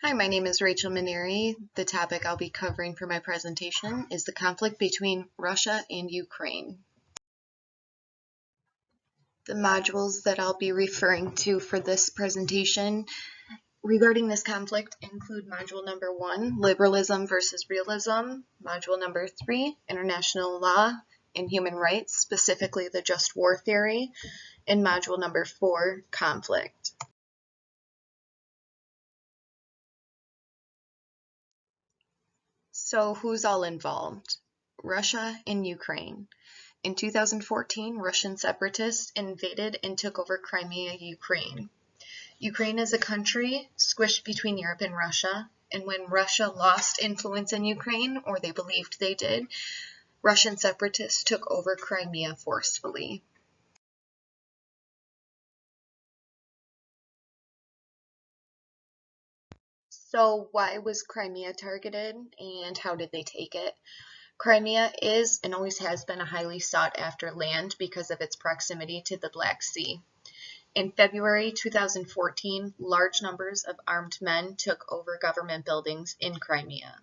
Hi, my name is Rachel Maneri. The topic I'll be covering for my presentation is the conflict between Russia and Ukraine. The modules that I'll be referring to for this presentation regarding this conflict include module number 1, Liberalism versus Realism, module number 3, International Law and Human Rights, specifically the just war theory, and module number 4, Conflict. So who's all involved? Russia and Ukraine. In 2014, Russian separatists invaded and took over Crimea, Ukraine. Ukraine is a country squished between Europe and Russia, and when Russia lost influence in Ukraine, or they believed they did, Russian separatists took over Crimea forcefully. So why was Crimea targeted, and how did they take it? Crimea is and always has been a highly sought after land because of its proximity to the Black Sea. In February 2014, large numbers of armed men took over government buildings in Crimea.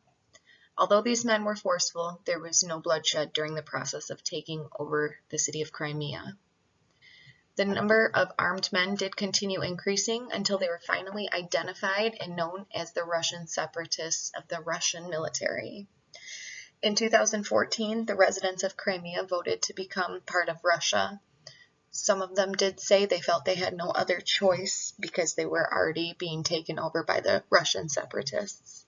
Although these men were forceful, there was no bloodshed during the process of taking over the city of Crimea. The number of armed men did continue increasing until they were finally identified and known as the Russian separatists of the Russian military. In 2014, the residents of Crimea voted to become part of Russia. Some of them did say they felt they had no other choice because they were already being taken over by the Russian separatists.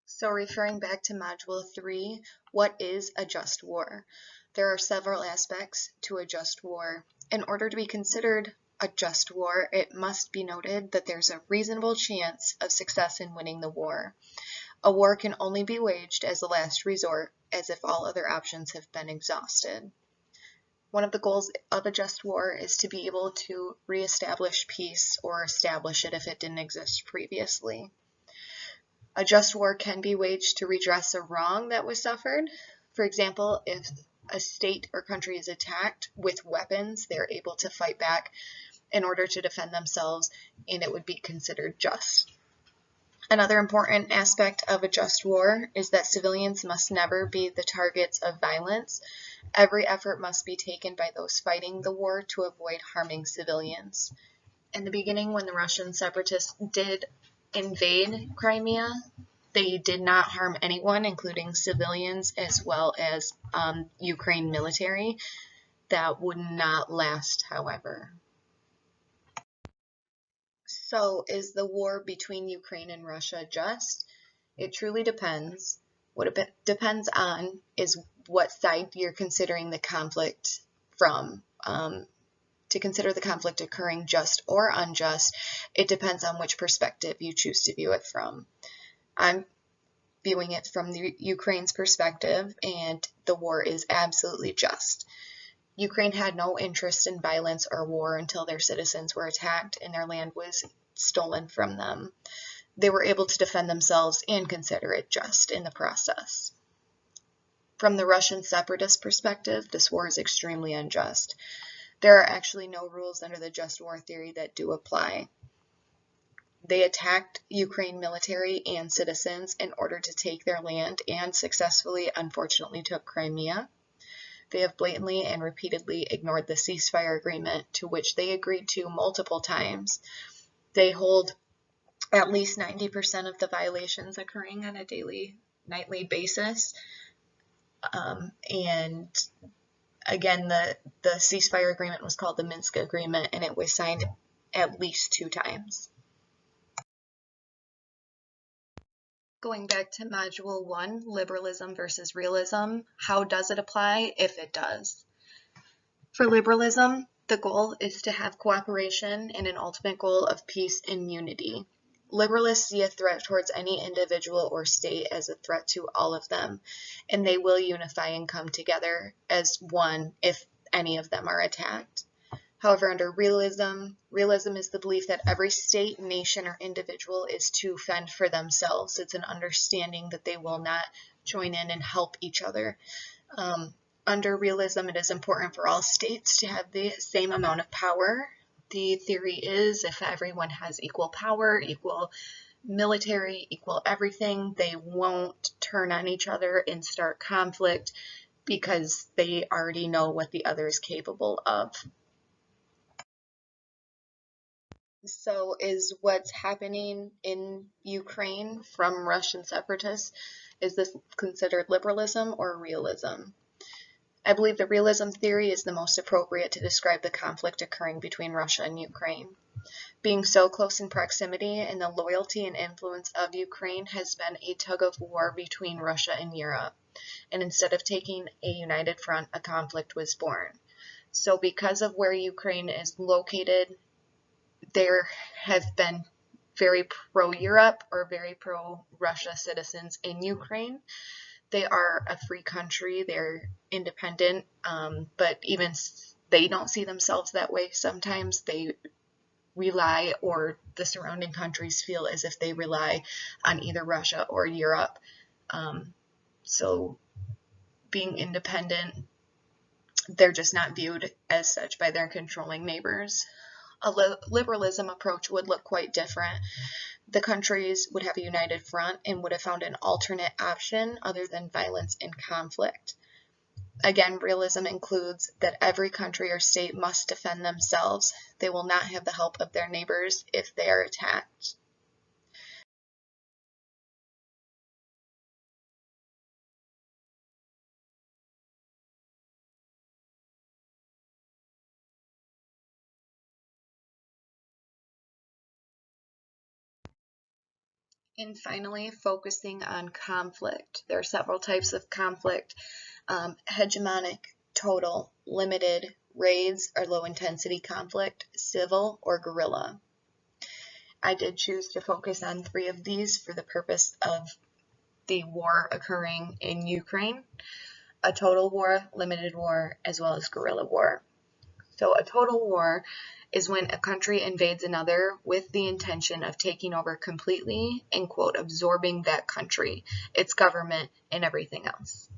So referring back to Module 3, what is a just war? There are several aspects to a just war. In order to be considered a just war, it must be noted that there's a reasonable chance of success in winning the war. A war can only be waged as a last resort, as if all other options have been exhausted. One of the goals of a just war is to be able to reestablish peace or establish it if it didn't exist previously. A just war can be waged to redress a wrong that was suffered. For example, if a state or country is attacked with weapons, they're able to fight back in order to defend themselves, and it would be considered just. Another important aspect of a just war is that civilians must never be the targets of violence. Every effort must be taken by those fighting the war to avoid harming civilians. In the beginning, when the Russian separatists did invade Crimea, they did not harm anyone, including civilians as well as Ukraine military. That would not last, however. So is the war between Ukraine and Russia just? It truly depends. What it depends on is what side you're considering the conflict from. To consider the conflict occurring just or unjust, it depends on which perspective you choose to view it from. I'm viewing it from the Ukraine's perspective, and the war is absolutely just. Ukraine had no interest in violence or war until their citizens were attacked and their land was stolen from them. They were able to defend themselves and consider it just in the process. From the Russian separatist perspective, this war is extremely unjust. There are actually no rules under the just war theory that do apply. They attacked Ukraine military and citizens in order to take their land and successfully, unfortunately, took Crimea. They have blatantly and repeatedly ignored the ceasefire agreement to which they agreed to multiple times. They hold at least 90% of the violations occurring on a daily, nightly basis. And again, the ceasefire agreement was called the Minsk Agreement, and it was signed at least 2 times. Going back to Module 1, Liberalism versus Realism, how does it apply, if it does? For liberalism, the goal is to have cooperation and an ultimate goal of peace and unity. Liberalists see a threat towards any individual or state as a threat to all of them, and they will unify and come together as one if any of them are attacked. However, under realism is the belief that every state, nation, or individual is to fend for themselves. It's an understanding that they will not join in and help each other. Under realism, it is important for all states to have the same amount of power The theory is if everyone has equal power, equal military, equal everything, they won't turn on each other and start conflict because they already know what the other is capable of. So is what's happening in Ukraine from Russian separatists, is this considered liberalism or realism? I believe the realism theory is the most appropriate to describe the conflict occurring between Russia and Ukraine. Being so close in proximity and the loyalty and influence of Ukraine has been a tug of war between Russia and Europe. And instead of taking a united front, a conflict was born. So because of where Ukraine is located, there have been very pro-Europe or very pro-Russia citizens in Ukraine. They are a free country, they're independent, but even they don't see themselves that way. Sometimes they rely, or the surrounding countries feel as if they rely on either Russia or Europe. So being independent, they're just not viewed as such by their controlling neighbors. A liberalism approach would look quite different. The countries would have a united front and would have found an alternate option other than violence and conflict. Again, realism includes that every country or state must defend themselves. They will not have the help of their neighbors if they are attacked. And finally, focusing on conflict. There are several types of conflict: hegemonic, total, limited, raids or low intensity conflict, civil, or guerrilla. I did choose to focus on 3 of these for the purpose of the war occurring in Ukraine: a total war, limited war, as well as guerrilla war. So a total war is when a country invades another with the intention of taking over completely and, quote, absorbing that country, its government, and everything else.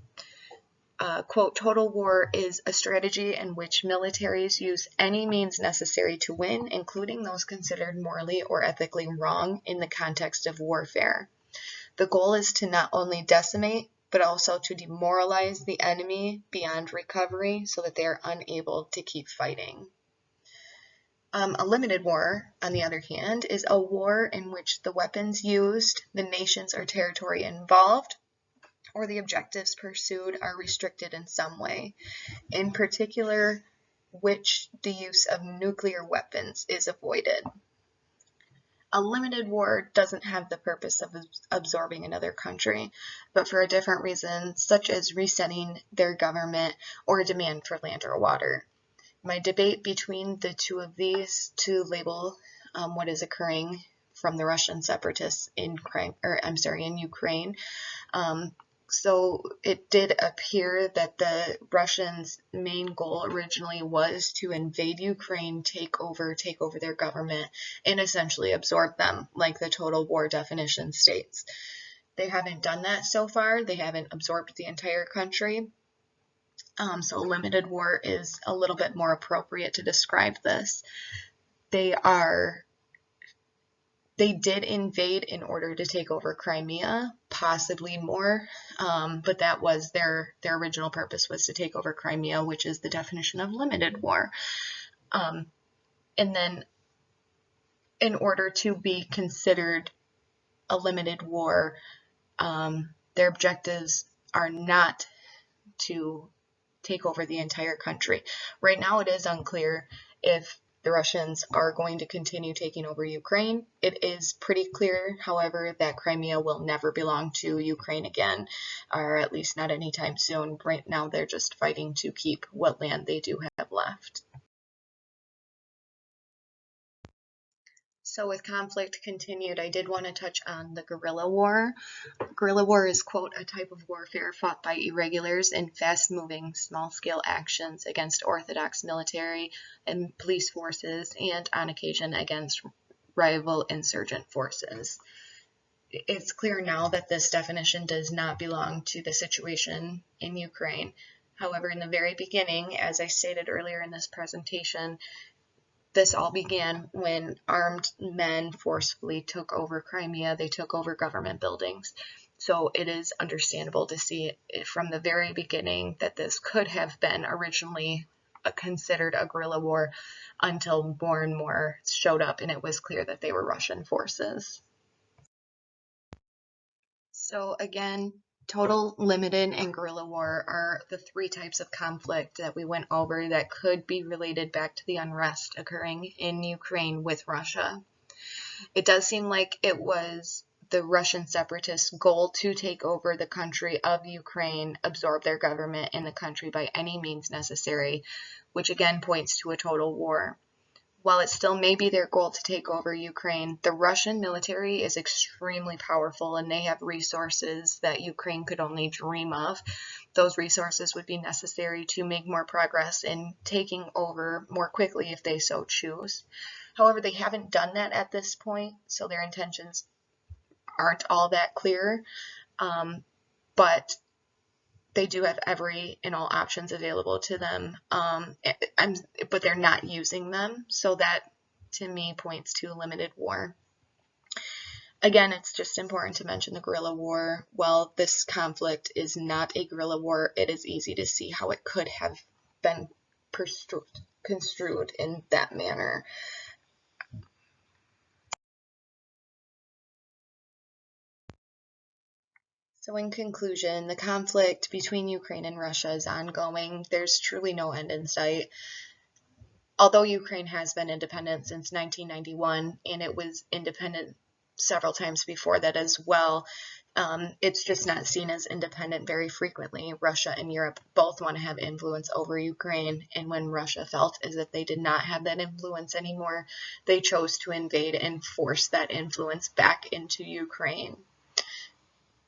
Quote, total war is a strategy in which militaries use any means necessary to win, including those considered morally or ethically wrong in the context of warfare. The goal is to not only decimate, but also to demoralize the enemy beyond recovery so that they are unable to keep fighting. A limited war, on the other hand, is a war in which the weapons used, the nations or territory involved, or the objectives pursued are restricted in some way. In particular, which the use of nuclear weapons is avoided. A limited war doesn't have the purpose of absorbing another country, but for a different reason, such as resetting their government or a demand for land or water. My debate between the 2 of these to label what is occurring from the Russian separatists in Ukraine. So it did appear that the Russians' main goal originally was to invade Ukraine, take over their government, and essentially absorb them, like the total war definition states. They haven't done that so far. They haven't absorbed the entire country. So limited war is a little bit more appropriate to describe this. They did invade in order to take over Crimea, possibly more, but that was their original purpose, was to take over Crimea, which is the definition of limited war. And then in order to be considered a limited war, their objectives are not to take over the entire country. Right now it is unclear if the Russians are going to continue taking over Ukraine. It is pretty clear, however, that Crimea will never belong to Ukraine again, or at least not anytime soon. Right now they're just fighting to keep what land they do have left. So with conflict continued, I did want to touch on the guerrilla war. Guerrilla war is, quote, a type of warfare fought by irregulars in fast-moving, small-scale actions against orthodox military and police forces, and on occasion against rival insurgent forces. It's clear now that this definition does not belong to the situation in Ukraine. However, in the very beginning, as I stated earlier in this presentation, this all began when armed men forcefully took over Crimea. They took over government buildings. So it is understandable to see from the very beginning that this could have been originally considered a guerrilla war until more and more showed up and it was clear that they were Russian forces. So again, total, limited, and guerrilla war are the three types of conflict that we went over that could be related back to the unrest occurring in Ukraine with Russia. It does seem like it was the Russian separatists' goal to take over the country of Ukraine, absorb their government in the country by any means necessary, which again points to a total war. While it still may be their goal to take over Ukraine, the Russian military is extremely powerful and they have resources that Ukraine could only dream of. Those resources would be necessary to make more progress in taking over more quickly if they so choose. However, they haven't done that at this point, so their intentions aren't all that clear, but they do have every and all options available to them, but they're not using them, so that to me points to limited war. Again, it's just important to mention the guerrilla war. While this conflict is not a guerrilla war, it is easy to see how it could have been construed in that manner. So in conclusion, the conflict between Ukraine and Russia is ongoing. There's truly no end in sight. Although Ukraine has been independent since 1991, and it was independent several times before that as well, it's just not seen as independent very frequently. Russia and Europe both want to have influence over Ukraine, and when Russia felt as if they did not have that influence anymore, they chose to invade and force that influence back into Ukraine.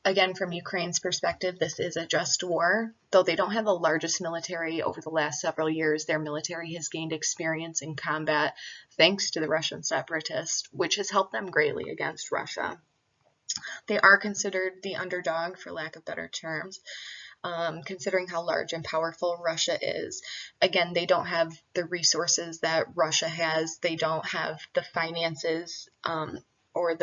Again, from Ukraine's perspective, this is a just war. Though they don't have the largest military over the last several years, their military has gained experience in combat thanks to the Russian separatists, which has helped them greatly against Russia. They are considered the underdog, for lack of better terms, considering how large and powerful Russia is. Again, they don't have the resources that Russia has. They don't have the finances, or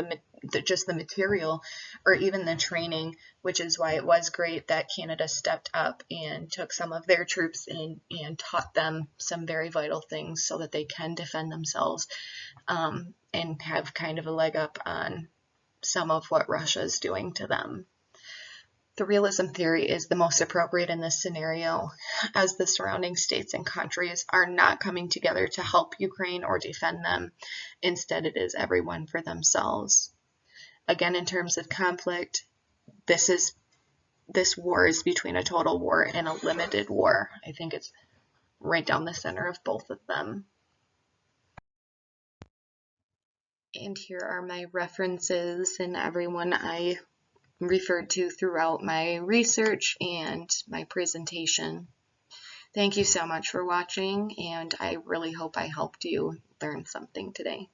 just the material or even the training, which is why it was great that Canada stepped up and took some of their troops in and taught them some very vital things so that they can defend themselves, and have kind of a leg up on some of what Russia is doing to them. The realism theory is the most appropriate in this scenario, as the surrounding states and countries are not coming together to help Ukraine or defend them. Instead, it is everyone for themselves. Again, in terms of conflict, this war is between a total war and a limited war. I think it's right down the center of both of them. And here are my references and everyone I referred to throughout my research and my presentation. Thank you so much for watching, and I really hope I helped you learn something today.